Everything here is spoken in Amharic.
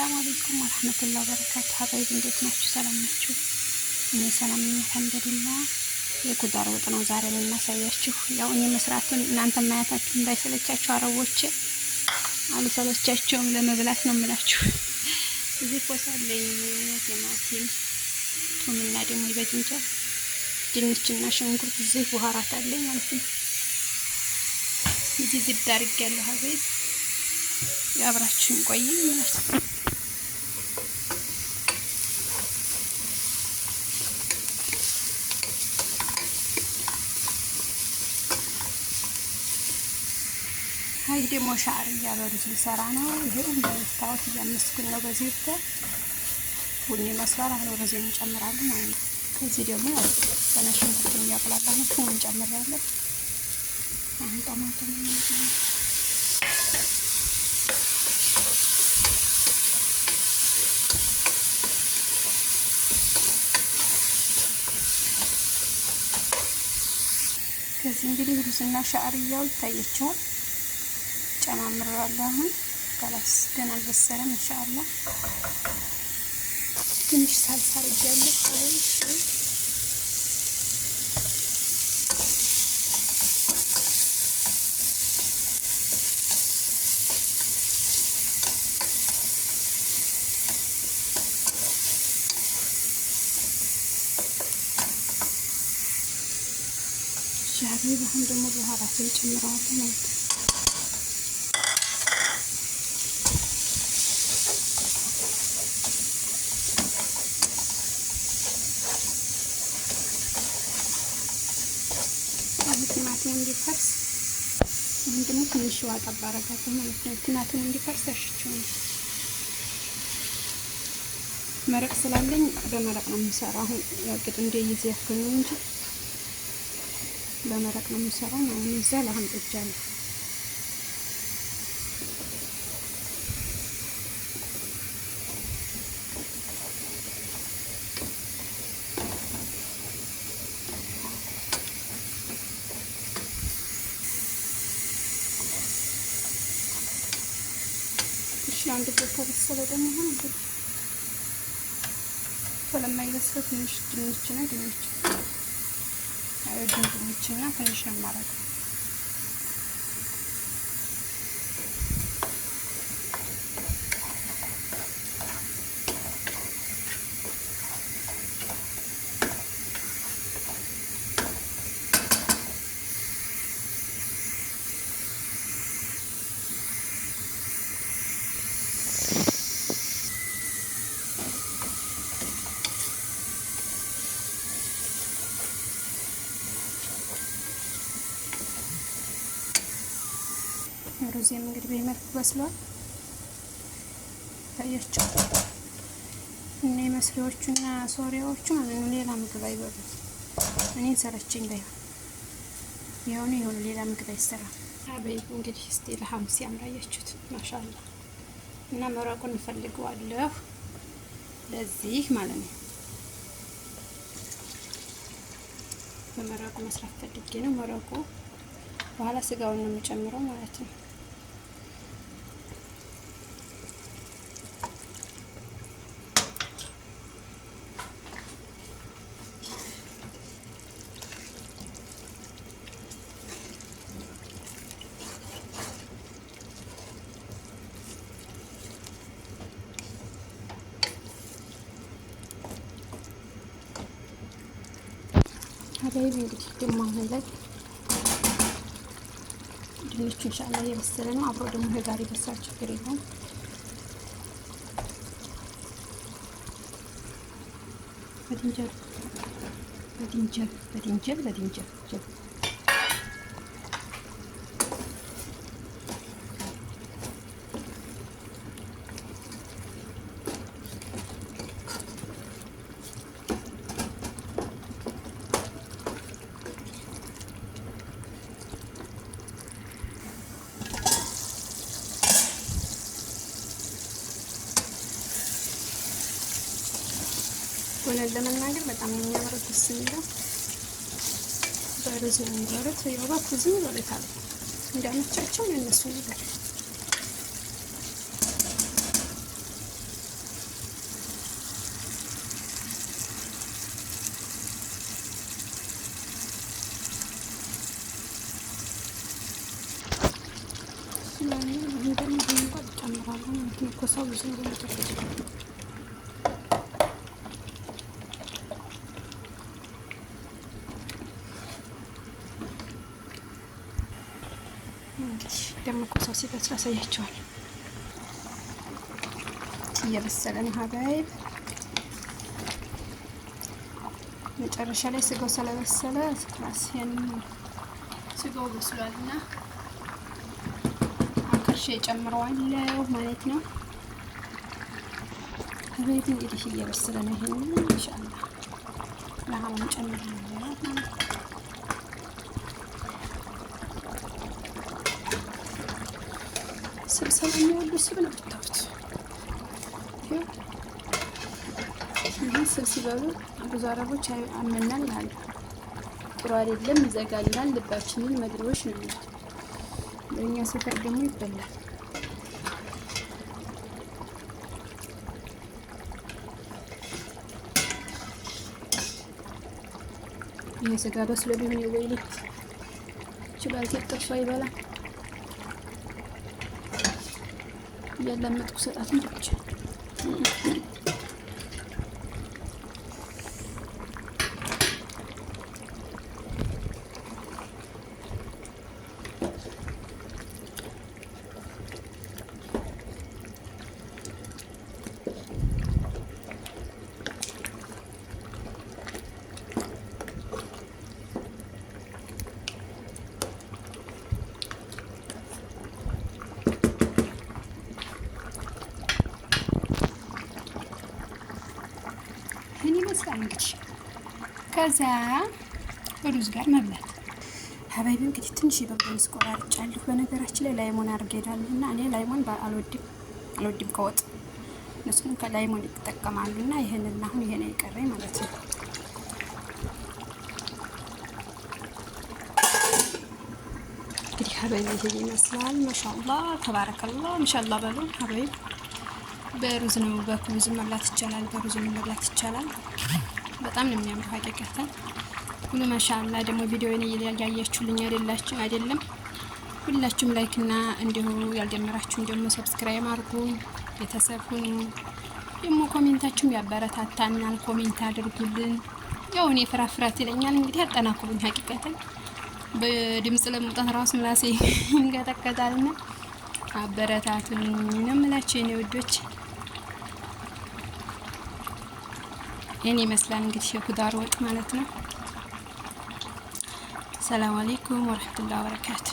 السلام عليكم ورحمة الله وبركاته حبايبي እንዴት ናችሁ ሰላም ናችሁ እኔ ሰላም ነኝ አልሐምዱሊላህ የቁዳር ወጥ ነው ዛሬ የምናሳያችሁ ያው እኔ መስራቱን እናንተ ማያታችሁ እንዳይሰለቻችሁ አረቦች አልሰለቻቸውም ለመብላት ነው የምላችሁ እዚህ ቆሳለኝ ቲማቲም ቱምና ደግሞ ይበጅንጀር ድንችና ሽንኩርት እዚህ በኋራት አለኝ ማለት ነው እዚህ ዝብዳ አድርጌያለሁ ሀበይብ ያብራችሁን ቆይ ማለት ነው هاي ደግሞ ሻዕርያ በሩዝ ልሰራ ነው ይሄው እንደምታዩት እያመስኩኝ ነው በዚህ ቡኒ መስሏል አሁን ሩዝ እንጨምራለን ማለት ነው ከዚህ ደግሞ በነሽንኩርት እያቀላቀልን ነው ቱም እንጨምራለን አሁን ጣማቱን ከዚህ እንግዲህ ሩዝና ሻዕርያው ይታያችኋል ጨማምራለሁ አሁን خلاص ገና አልበሰለም ኢንሻአላህ ትንሽ ሳልሳ አድርጌያለሁ ሻዕሪ አሁን ደግሞ በኋላችን ጨምራለሁ ማለት ነው ቲማቲም እንዲፈርስ እንደም ትንሽ ውሃ ጠብ አደርጋለሁ ማለት ነው ቲማቲም እንዲፈርስ አሽቼው መረቅ ስላለኝ በመረቅ ነው የምሰራው አሁን ያቅድ እንደይዘፍኩኝ እንጂ በመረቅ ነው የምሰራው ነው እዛ ለአሁን ጥጃለሁ አንድ ቦታ በሰለ ደግሞ ሆነ ስለማይበስል ትንሽ ድንችና ትንሽ አማራጭ ሩዝም እንግዲህ በመልኩ በስሏል ታያችሁ እኔ መስሪዎቹና ሶሪያዎቹ ማለት ነው ሌላ ምግብ አይበሉም እኔ ሰረችኝ ባይሆን ይሁን ሌላ ምግብ አይሰራም አበይ እንግዲህ እስቲ ለሐምስ ያምራያችሁት ማሻአላህ እና መረቁን እንፈልገዋለሁ ለዚህ ማለት ነው በመረቁ መስራት ፈልጌ ነው መረቁ በኋላ ስጋውን ነው የሚጨምረው ማለት ነው ሀበይብ እንግዲህ ደግሞ አሁን ላይ ድንቹ ኢንሻአላህ የበሰለ ነው አብሮ ደግሞ ጋር ይበሳል ችግር የለውም በድንጀር ሆነን ለመናገር በጣም የሚያምረው ደስ የሚለው በሩዝ ነው የሚበሉት የወባት ዝም ብሎ ይታል እንዳመቻቸው የነሱ ነገር ሰው ብዙ ነው ተፈጭ እንግዲህ ደግሞ ኮሳው ሲበስል አሳያቸዋለሁ። እየበሰለ ነው ሀባይብ። መጨረሻ ላይ ስጋው ስለበሰለ ክላስ ስጋው በስሏልና አከርሼ ጨምረዋለሁ ማለት ነው። ሀባይብ እንግዲህ እየበሰለ ነው። ይሄን ኢንሻአላህ ለሐሙም ጨምራለሁ ማለት ነው። ስብሰባ የሚወዱ ስብ ነው ብታዩት። ይህ ስብ ሲበሉ ብዙ አረቦች አመናል አሉ። ጥሩ አይደለም፣ ይዘጋልናል፣ ልባችንን መድሮሽ ነው የሚሉት። በእኛ ሰፈር ደግሞ ይበላል። ይህ ስጋ በስሎ ቢሆን የወይሌት ችባልቴ ጥርሷ ይበላል። እያላመጥኩ ሰጣት እንጂ ይመስላል እንግዲህ። ከዛ ሩዝ ጋር መብላት ሀባይቢ። እንግዲህ ትንሽ የበቆሎስ ቆራርጫለሁ። በነገራችን ላይ ላይሞን አድርጌዳለሁ እና እኔ ላይሞን አልወድም ከወጥ እነሱም ከላይሞን ይጠቀማሉ እና ይሄንን አሁን ይሄ ነው የቀረኝ ማለት ነው። እንግዲህ ሀባይቢ ይሄ ይመስላል። ማሻአላህ ተባረከላህ። ኢንሻአላህ በሉ ሀባይቢ። በሩዝ ነው በኩብዝ መብላት ይቻላል፣ በሩዝ መብላት ይቻላል። በጣም ነው የሚያምረው ሀቂቀተን ሁሉ ማሻአላ። ደግሞ ቪዲዮውን እያያችሁልኝ አይደለም ሁላችሁም ላይክ እና እንዲሁ ያልጀመራችሁ ደግሞ ሰብስክራይብ አድርጉ፣ ቤተሰብ ሁኑ። ደግሞ ኮሜንታችሁም ያበረታታናል፣ ኮሜንት አድርጉልን። ያው እኔ ፍራፍራት ይለኛል እንግዲህ አጠናክሩኝ። ሀቂቀተን በድምጽ ለመውጣት ራሱ ምላሴ እንገተከታልና አበረታቱኝ ነው የምላችሁ የኔ ውዶች። ይህን ይመስላል እንግዲህ የኩዳር ወጥ ማለት ነው። ሰላም አለይኩም ወረህመቱላሂ ወበረካቱ።